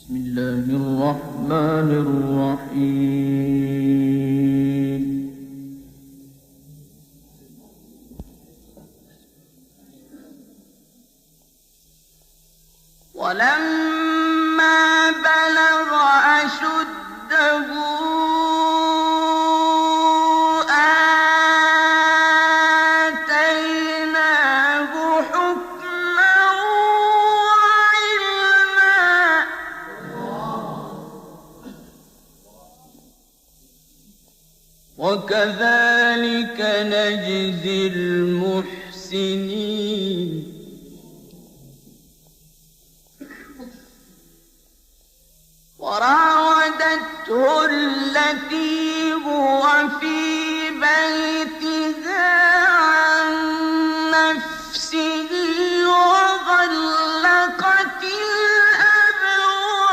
بسم الله الرحمن الرحيم. ولما بلغ أشده آتيناه حكما وعلما وكذلك نجزي المحسنين. وراودته التي هو في بيتها عن نفسه وغلقت الأبواب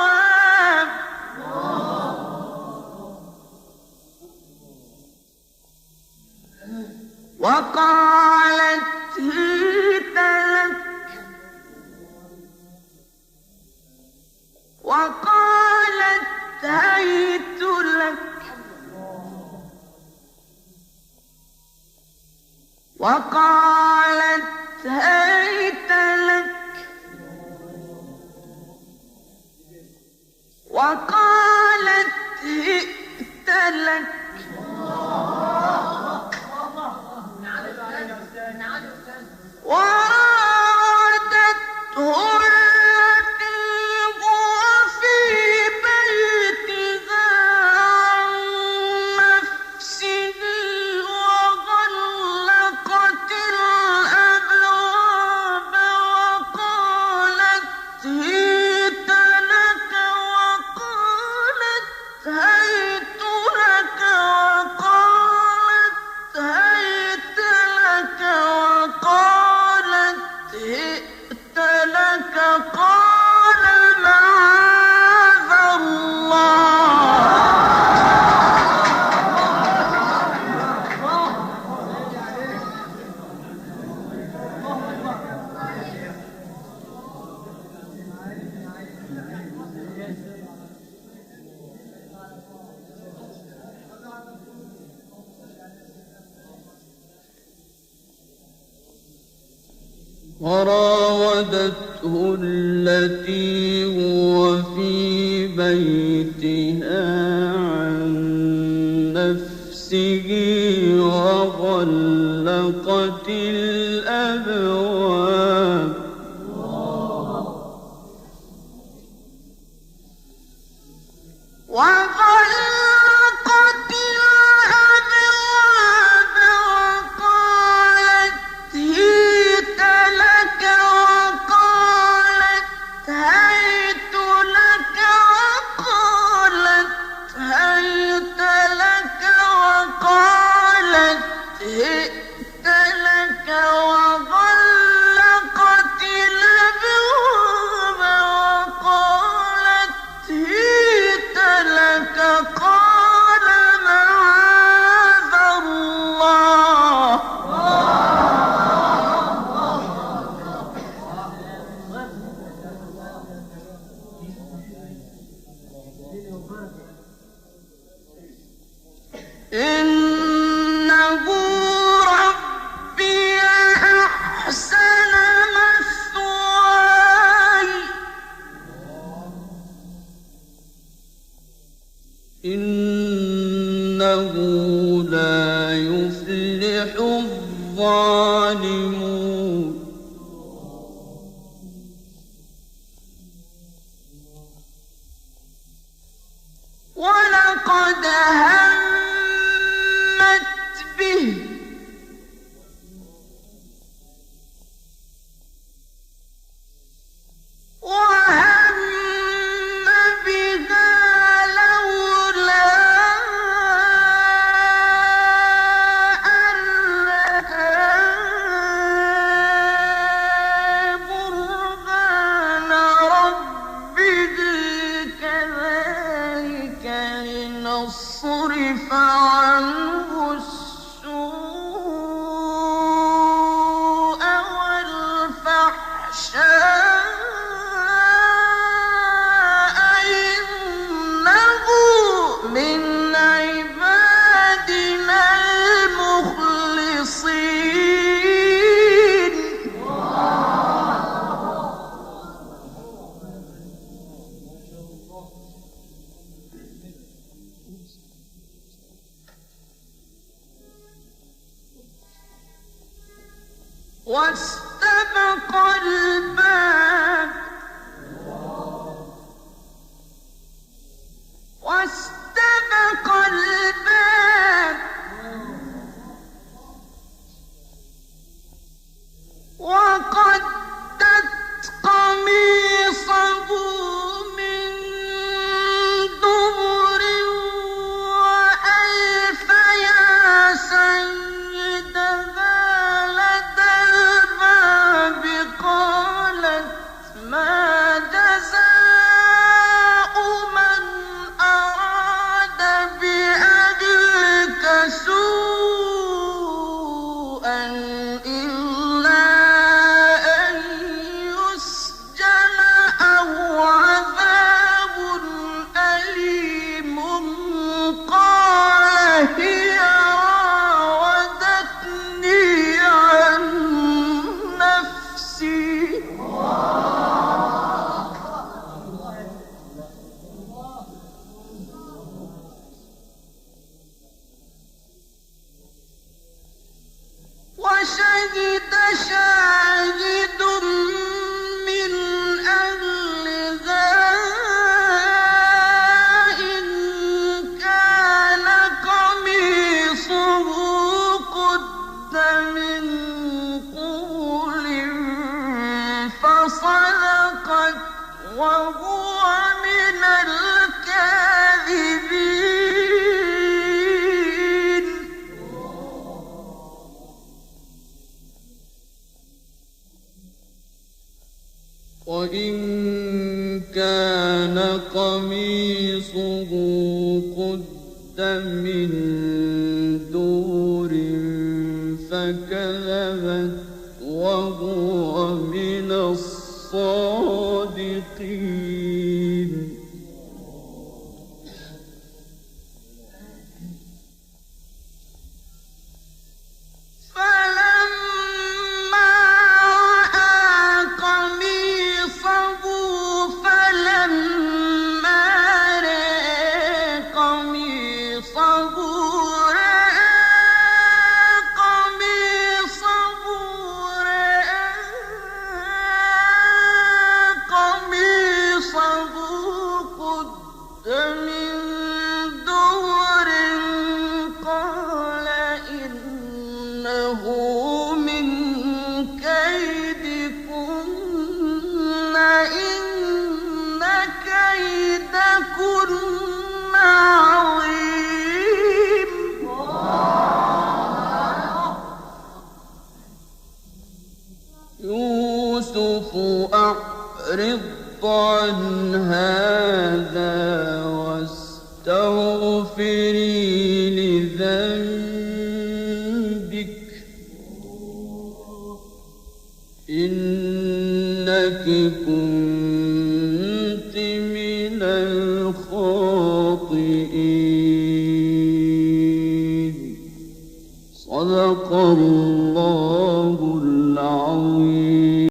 وقالت هيت لك هيت لك هئت لك وراودته التي هو في بيتها عن نفسه وغلقت الأبواب وقالت هيت لك وقالت هيت لك وقالت هيت لك وقالت هئت لك قال معاذ وراودته التي هو في بيتها عن نفسه وغلقت الأبواب وقالت هيت لك وقالت هيت لك وقالت هيت لك وقالت هئت لك وغلقت الأبواب وقالت هيت لك قال معاذ الله إنه ربي أحسن مثواي إنه لا يفلح الظالمون. ولقد همت به وهم بها لولا أن رأى واستبق الباب وقدت قميصه من دبر وألف يا سيدها لدى الباب قالت ما جزاء من أراد بأهلك سوءا إلا أن يسجن أو عذاب أليم قال هي راودتني عن نفسي وشهد شاهد من أهلها إن كان قميصه قد من قبل فصدقت وهو من الكاذبين وإن كان قميصه قد من دور فكذبت وهو من الصادقين فلما رأى قميصه قد من دبر قال إنه من كيدكن إن كيدكن عظيم يوسف أعرض عن هذا واستغفري لذنبك إنك كنت من الخاطئين صدق الله